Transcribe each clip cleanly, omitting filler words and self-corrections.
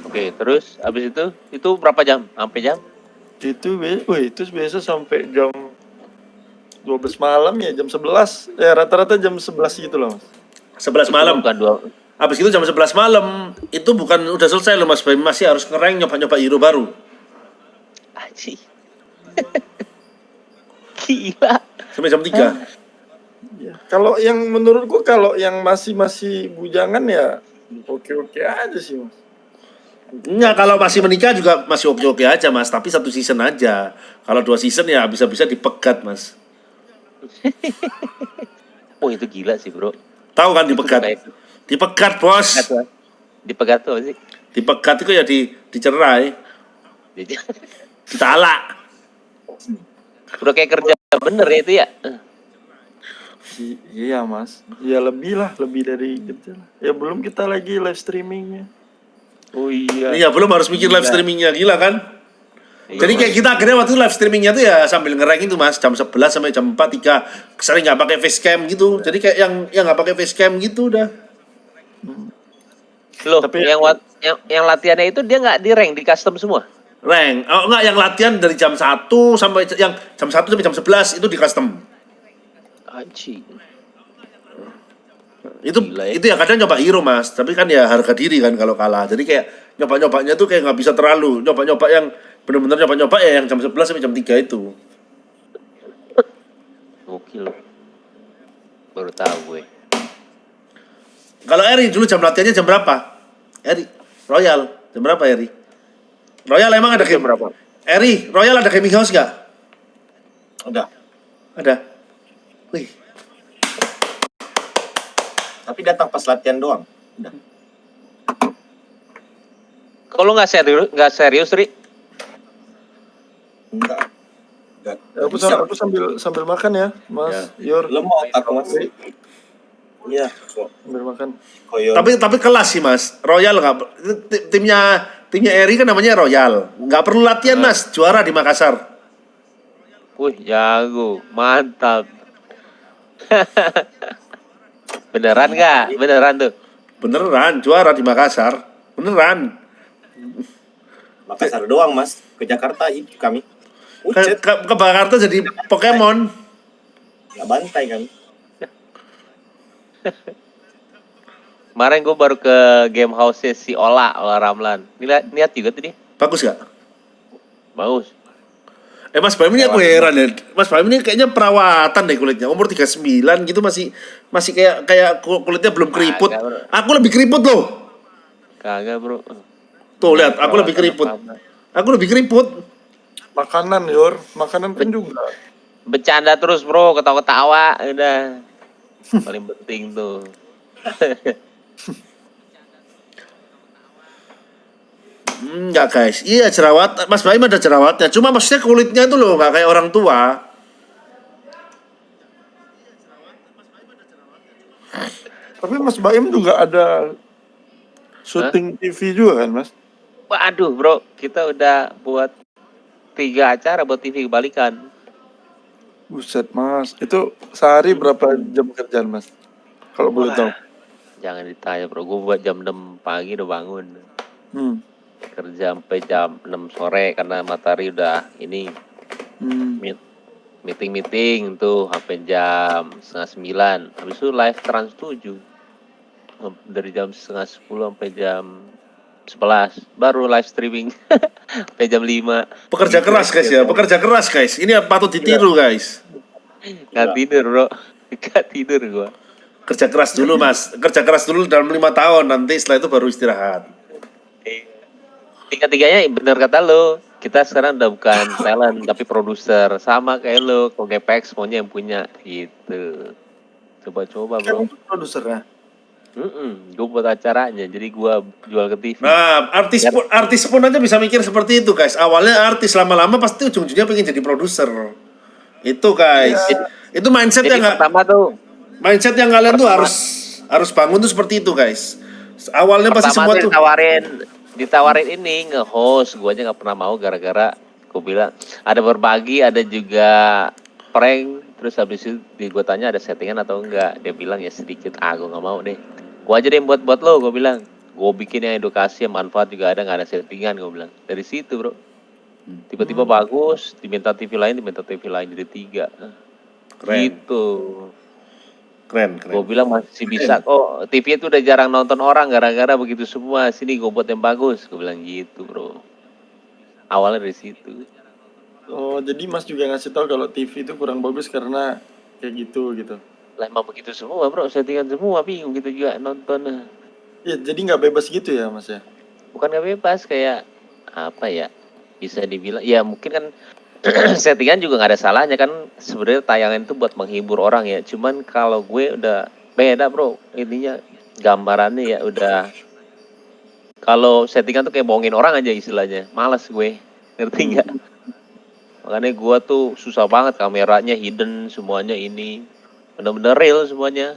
Oke, terus abis itu berapa jam? Sampai jam? Itu biasa sampai jam 12 malam ya, jam 11. Ya rata-rata jam 11 gitu loh, Mas. 11 Itu mah malam. bukan dua. Habis itu jam 11 malam. Itu bukan udah selesai loh Mas Baim, masih harus ngereng nyoba-nyoba hero baru. Aji. Gila. Sampai jam 3. Ya. Kalau yang menurutku kalau yang masih bujangan ya oke-oke aja sih, Mas. Enggak, kalau masih menikah juga masih oke-oke aja Mas, tapi 1 season aja. Kalau 2 season ya bisa-bisa dipegat Mas. Oh itu gila sih bro. Tahu kan Itu dipegat? kayak- Dipegat bos. Dipegat tuh apa sih? Dipegat itu ya dicerai, ditalak. Bro kayak kerja bener ya itu ya. Iya, Mas. Ya lebih dari kerja lah. Ya belum kita lagi live streamingnya. Oh iya. Iya, belum harus mikir live streamingnya, gila kan? Iya, Jadi Mas. kayak kita akhirnya waktu live streamingnya tuh ya sambil ngereng itu Mas, jam 11 sampai jam 4, 3. Sering nggak pakai facecam gitu. Jadi kayak yang nggak pakai facecam gitu udah. Loh, Tapi- yang latihannya itu dia nggak di rank, di custom semua. Rank. Oh enggak, yang latihan dari jam 1 sampai jam 1 sampai jam 11 itu di custom. Anjing. Itu Gila ya. itu ya kadang nyoba hero Mas, tapi kan ya harga diri kan kalau kalah. Jadi kayak nyoba-nyobanya tuh kayak nggak bisa terlalu. Nyoba-nyoba yang benar-benar nyoba-nyoba ya yang jam 11 sampai jam 3 itu. Gokil. Baru tahu gue. Kalau Eri dulu jam latihannya jam berapa? Eri, Royal, jam berapa Eri? Royal emang ada Jam game berapa? Eri, Royal ada gaming house nggak? Ada. Wih, Tapi datang pas latihan doang. Udah. Kalau nggak serius, Ri. Enggak. Ya, aku sambil makan ya, Mas. Yor, Lemot aku Mas. Iya, kok. sambil makan. Koyo. tapi kelas sih Mas. Royal nggak timnya Eri kan namanya Royal. Nggak perlu latihan Mas, juara di Makassar. Wih, jago, mantap. Beneran nggak? Beneran tuh. Beneran juara di Makassar. Beneran. Makassar doang Mas. Ke Jakarta kami. Ucet. Ke Jakarta jadi Pokemon. Nggak bantai kami. Kemarin gue baru ke game house si Ola Ramlan. Lihat juga tuh dia. Bagus gak? Bagus. Mas Baim ini aku heran ya. Mas Baim ini kayaknya perawatan deh kulitnya. Umur 39 gitu masih kayak kulitnya belum keriput. Kagak, bro. Aku lebih keriput loh. Kagak, bro. Tuh lihat, aku lebih keriput. Aku lebih keriput. Makanan, Yor. Makanan kan juga. Bercanda terus, bro. Ketawa-ketawa. Udah. Paling penting tuh. Enggak guys, iya jerawat. Mas Baim ada jerawatnya. Cuma maksudnya kulitnya itu loh nggak kayak orang tua. Tapi Mas Baim juga ada syuting TV juga kan, Mas? Waduh, bro. Kita udah buat 3 acara buat TV kebalikan. Buset, Mas. Itu sehari berapa jam kerjaan, Mas? Kalau boleh tahu. Jangan ditanya, bro. Gue buat jam 6 pagi udah bangun. Hmm. Kerja sampai jam 6 sore karena matahari udah ini Hmm. meeting tuh sampai jam 8:30. Habis itu live Trans 7 dari jam 9:30 sampai jam 11. Baru live streaming sampai jam 5. Pekerja keras guys ya, pekerja keras guys. Ini patut ditiru guys. Nggak tidur, bro. Nggak tidur gua. Kerja keras dulu Mas. Kerja keras dulu dalam 5 tahun. Nanti setelah itu baru istirahat. Tiga-tiganya bener kata lo. Kita sekarang udah bukan talent tapi produser. Sama kayak lo. Kok GPX maunya yang punya gitu. Coba-coba, bro. Kan itu produsernya. Gue buat acaranya, jadi gue jual ke TV. Nah, artis pun aja bisa mikir seperti itu guys. Awalnya artis, lama-lama pasti ujung-ujungnya pengen jadi produser. Itu guys. Itu mindset Jadi yang pertama tuh, mindset yang kalian tuh harus bangun tuh seperti itu guys. Awalnya pasti pertama semua tuh tuh. ditawarin ini nge-host. Gue aja nggak pernah mau gara-gara gue bilang ada berbagi, ada juga prank. Terus habis itu gue tanya ada settingan atau enggak. Dia bilang ya sedikit. Gue nggak mau deh. Gue aja deh buat lo, gue bilang. Gue bikin yang edukasi, yang manfaat juga ada, nggak ada settingan gue bilang. Dari situ bro. Tiba-tiba bagus, diminta TV lain, jadi 3. Keren, Gitu. keren. Gue bilang masih bisa kok. TV itu udah jarang nonton orang gara-gara begitu semua. Sini gue buat yang bagus. Gue bilang gitu bro. Awalnya dari situ. Oh, jadi Mas juga ngasih tahu kalau TV itu kurang bagus karena kayak gitu. Lah emang begitu semua bro. Settingan semua, bingung gitu juga nonton. Ya, jadi nggak bebas gitu ya Mas ya? Bukan gak bebas, kayak apa ya, bisa dibilang ya mungkin kan settingan juga nggak ada salahnya kan, sebenarnya tayangan itu buat menghibur orang ya, cuman kalau gue udah beda bro, intinya gambarannya ya udah, kalau settingan tuh kayak bohongin orang aja istilahnya, malas gue, ngerti nggak? Makanya gue tuh susah banget, kameranya hidden semuanya, ini bener-bener real semuanya.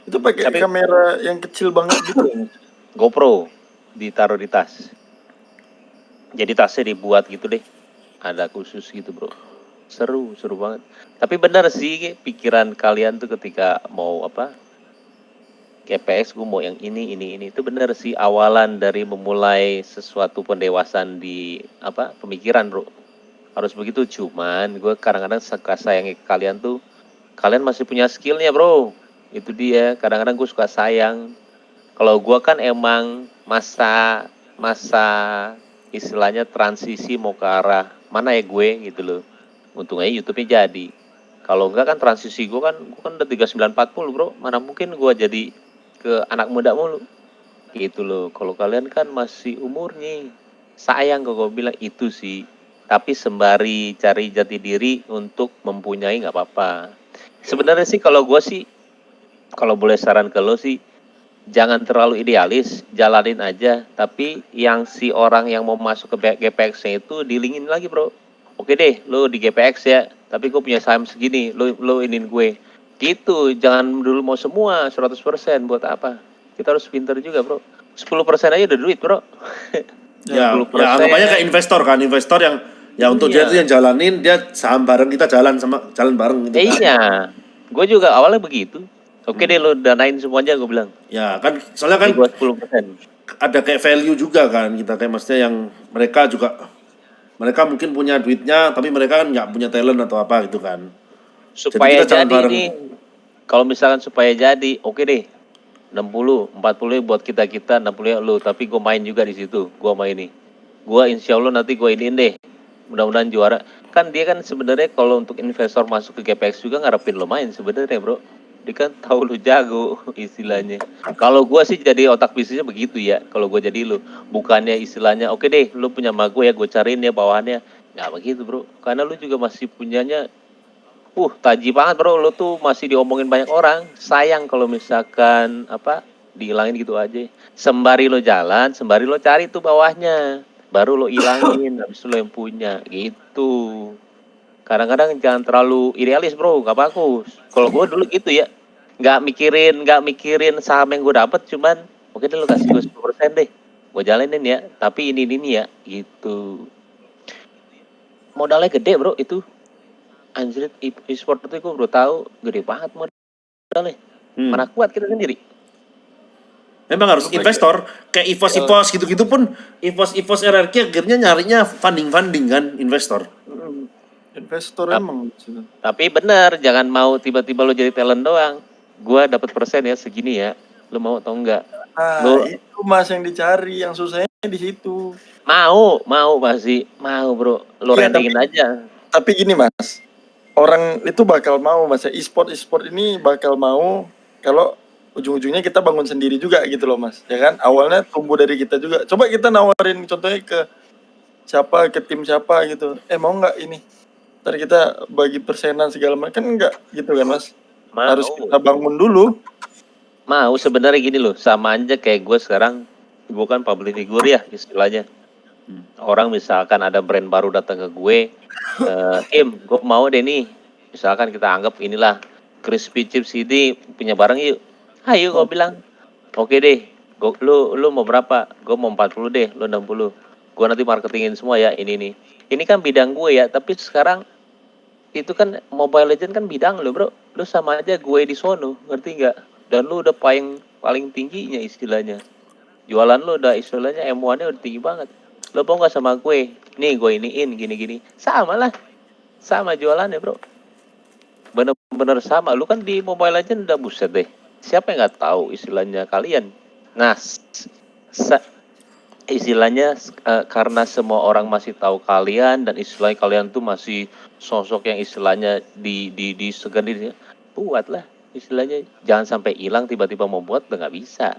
Itu pakai Tapi- kamera yang kecil banget gitu ya? Mas? GoPro ditaruh di tas. Jadi tasnya dibuat gitu deh. Ada khusus gitu, bro. Seru banget. Tapi benar sih pikiran kalian tuh ketika mau apa? GPX gue mau yang ini. Itu benar sih awalan dari memulai sesuatu pendewasaan di apa? Pemikiran, bro. Harus begitu, cuman gue kadang-kadang suka sayangi kalian tuh, kalian masih punya skillnya bro. Itu dia, kadang-kadang gue suka sayang. Kalau gue kan emang masa istilahnya transisi mau ke arah mana ya gue gitu loh. Untungnya YouTube-nya jadi. Kalau enggak kan transisi gue kan udah 3940 bro. Mana mungkin gue jadi ke anak muda mulu. Gitu loh. Kalau kalian kan masih umurnya. Sayang kalau gue bilang itu sih. Tapi sembari cari jati diri untuk mempunyai nggak apa-apa. Sebenarnya sih kalau gue sih, kalau boleh saran ke lo sih, jangan terlalu idealis, jalanin aja. Tapi yang si orang yang mau masuk ke GPX-nya itu dilingin lagi bro. Oke deh, lo di GPX ya, tapi gue punya saham segini, lo inin gue. Gitu, jangan dulu mau semua 100%, buat apa? Kita harus pintar juga bro. 10% aja udah duit bro. Ya 10%. anggap aja kayak investor kan, investor yang ya untuk dia Iya. tuh yang jalanin, dia saham bareng, kita jalan bareng gitu kan. Iya, gue juga awalnya begitu. Oke deh, lo danain semuanya, gue bilang. Ya kan, soalnya kan Jadi gue 10%. ada kayak value juga kan, kita kayak maksudnya yang mereka mungkin punya duitnya, tapi mereka kan nggak punya talent atau apa gitu kan. Supaya kita jalan jadi bareng. nih, kalau misalkan supaya jadi, oke deh, 60, 40 buat kita 60 ya lu, tapi gue main juga di situ, gue main nih. Gue insya Allah nanti gue iniin deh, mudah-mudahan juara. Kan dia kan sebenarnya kalau untuk investor masuk ke GPX juga ngarepin lo main sebenarnya bro. Dia kan tahu lu jago istilahnya. Kalau gue sih jadi otak bisnisnya begitu ya. Kalau gue jadi lu, bukannya istilahnya oke deh, lu punya sama gue ya, gue cariin ya bawahannya. Nggak begitu bro, karena lu juga masih punyanya. Taji banget bro, lo tuh masih diomongin banyak orang. Sayang kalau misalkan apa dihilangin gitu aja. Sembari lo jalan, sembari lo cari tuh bawahnya, baru lo ilangin, habis itu lo yang punya gitu. Kadang-kadang jangan terlalu idealis bro, nggak bagus. Kalau gue dulu gitu ya, nggak mikirin saham yang gue dapet, cuman oke deh lo kasih gue 10% deh, gue jalanin ya. Tapi ini ya, gitu. Modalnya gede bro itu. Anjir, e-sport itu gue baru tahu gede banget modalnya. Mana kuat kita sendiri. Memang harus investor, kayak EVOS gitu-gitu pun, EVOS RRQ akhirnya nyarinya funding kan investor. Investor emang. Tapi benar, jangan mau tiba-tiba lo jadi talent doang. Gua dapat persen ya segini ya. Lo mau atau enggak? Itu Mas yang dicari, yang susahnya di situ. Mau pasti. Mau bro, lo Iya, rendingin aja. Tapi gini Mas, orang itu bakal mau Mas ya, e-sport ini bakal mau kalau ujung-ujungnya kita bangun sendiri juga gitu loh Mas, ya kan? Awalnya tumbuh dari kita juga. Coba kita nawarin contohnya ke tim siapa gitu. Mau nggak ini? Ntar kita bagi persenan segala macam, kan enggak gitu kan Mas? Harus kita bangun dulu. Mau sebenarnya gini loh, sama aja kayak gue sekarang, gue kan public figure ya istilahnya. Orang misalkan ada brand baru datang ke gue, gue mau deh nih, misalkan kita anggap inilah Crispy Chips ini punya barang yuk. Ayo gue bilang, oke deh, lu mau berapa? Gue mau 40 deh, lu 60. Gue nanti marketingin semua ya ini nih. Ini kan bidang gue ya, tapi sekarang itu kan Mobile Legend kan bidang lo bro. Lu sama aja gue di sono, ngerti nggak? Dan lu udah paling tingginya istilahnya. Jualan lo udah istilahnya M1-nya udah tinggi banget. Lo mau nggak sama gue? Nih gue iniin gini-gini. Sama lah. Sama jualannya bro. Bener-bener sama. Lu kan di Mobile Legends udah buset deh. Siapa yang nggak tahu istilahnya kalian? Nah, istilahnya karena semua orang masih tahu kalian dan istilahnya kalian tuh masih sosok yang istilahnya disegani, buatlah istilahnya jangan sampai hilang tiba-tiba mau buat udah nggak bisa.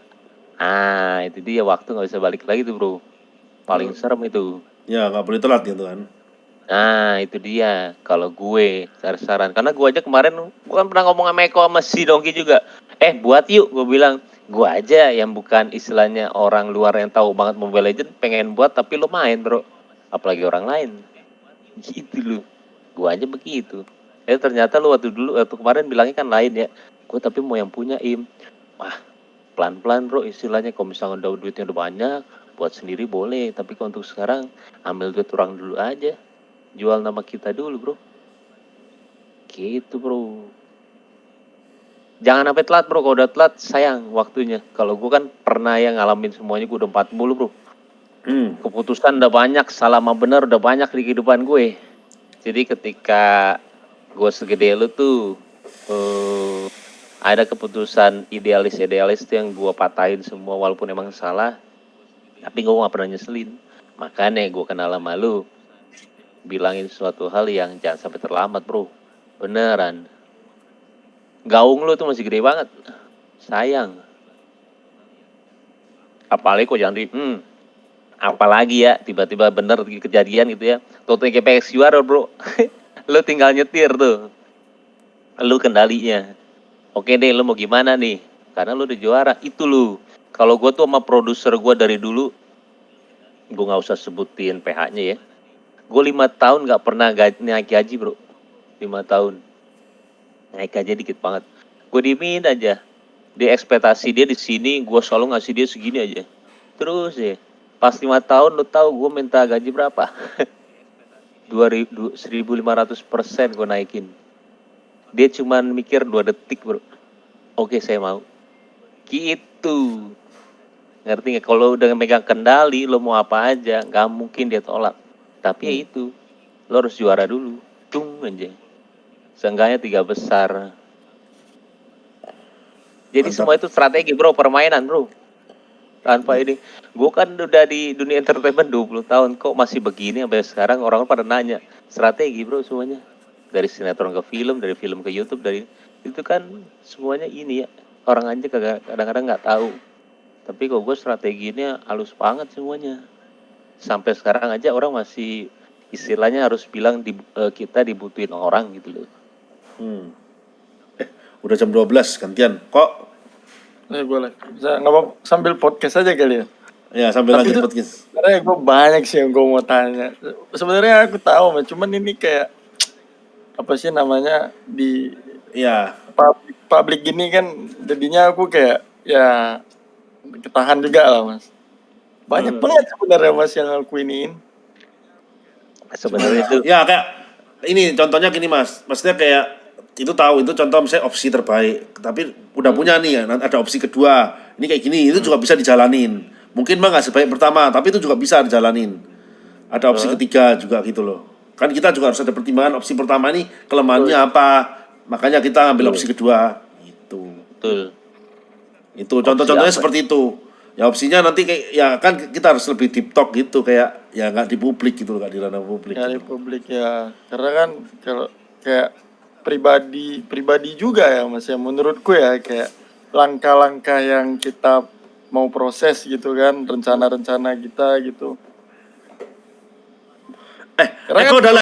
Itu dia waktu nggak bisa balik lagi tuh bro. Paling serem itu. Ya nggak boleh telat gitu kan. Nah itu dia kalau gue saran karena gue aja kemarin bukan pernah ngomong sama Eko sama si Dongki juga buat yuk gue bilang gue aja yang bukan istilahnya orang luar yang tahu banget Mobile Legends pengen buat tapi lo main bro apalagi orang lain gitu lo gue aja begitu ternyata lo waktu kemarin bilangnya kan lain ya gue tapi mau yang punya wah pelan-pelan bro istilahnya kalau misalnya udah duitnya udah banyak buat sendiri boleh tapi kalau untuk sekarang ambil duit orang dulu aja jual nama kita dulu bro gitu bro jangan sampai telat bro kalau udah telat sayang waktunya kalau gue kan pernah yang ngalamin semuanya gue udah 40 bro keputusan udah banyak salah sama benar udah banyak di kehidupan gue jadi ketika gue segede lu tuh ada keputusan idealis tuh yang gue patahin semua walaupun emang salah tapi gue gak pernah nyeselin makanya gue kenal sama lu bilangin suatu hal yang jangan sampai terlambat bro beneran gaung lu tuh masih gede banget sayang apalagi kok jangan apalagi ya tiba-tiba bener kejadian gitu ya Toto GPX juara bro lu tinggal nyetir tuh lu kendalinya oke deh lu mau gimana nih karena lu udah juara itu lu kalau gue tuh sama produser gue dari dulu gue nggak usah sebutin PH-nya ya gue 5 tahun nggak pernah naik gaji bro 5 tahun naik gaji dikit banget gue dimin aja dia ekspektasi dia di sini gue selalu ngasih dia segini aja terus ya pas 5 tahun lo tahu gue minta gaji berapa 1.500% gue naikin dia cuman mikir 2 detik bro oke saya mau gitu ngerti nggak kalau udah megang kendali lo mau apa aja nggak mungkin dia tolak tapi ya itu lo harus juara dulu tung aja seenggaknya 3 besar jadi Mantap. semua itu strategi bro permainan bro tanpa ini gue kan udah di dunia entertainment 20 tahun kok masih begini sampai sekarang orang pada nanya strategi bro semuanya dari sinetron ke film dari film ke YouTube dari itu kan semuanya ini ya orang aja kadang-kadang nggak tahu tapi kok gue strateginya halus banget semuanya sampai sekarang aja orang masih istilahnya harus bilang kita dibutuhin orang gitu loh. Udah jam 12 gantian. Kok? Boleh. Bisa nggak mau sambil podcast aja kali ya? Ya sambil Tapi lanjut itu podcast. sebenarnya gue banyak sih yang gue mau tanya. Sebenarnya aku tahu, cuman ini kayak apa sih namanya di Iya. publik gini kan jadinya aku kayak ya ketahan juga lah mas. Banyak banget sebenarnya mas yang aku iniin. Sebenarnya itu Ya kayak ini contohnya gini mas, maksudnya kayak itu tahu itu contoh misalnya opsi terbaik, tapi udah punya nih ada opsi kedua, ini kayak gini itu juga bisa dijalanin. Mungkin mah nggak sebaik pertama, tapi itu juga bisa dijalanin. Ada opsi ketiga juga gitu loh. Kan kita juga harus ada pertimbangan opsi pertama ini kelemahannya apa, makanya kita ambil opsi kedua. Gitu. betul. Itu contoh-contohnya apa? seperti itu. Ya opsinya nanti kayak ya kan kita harus lebih deep talk gitu kayak ya nggak di publik gitu loh, nggak di ranah publik. Ya di publik ya, karena kan kalau kayak pribadi juga ya mas ya menurutku ya kayak langkah-langkah yang kita mau proses gitu kan rencana-rencana kita gitu. Eko udah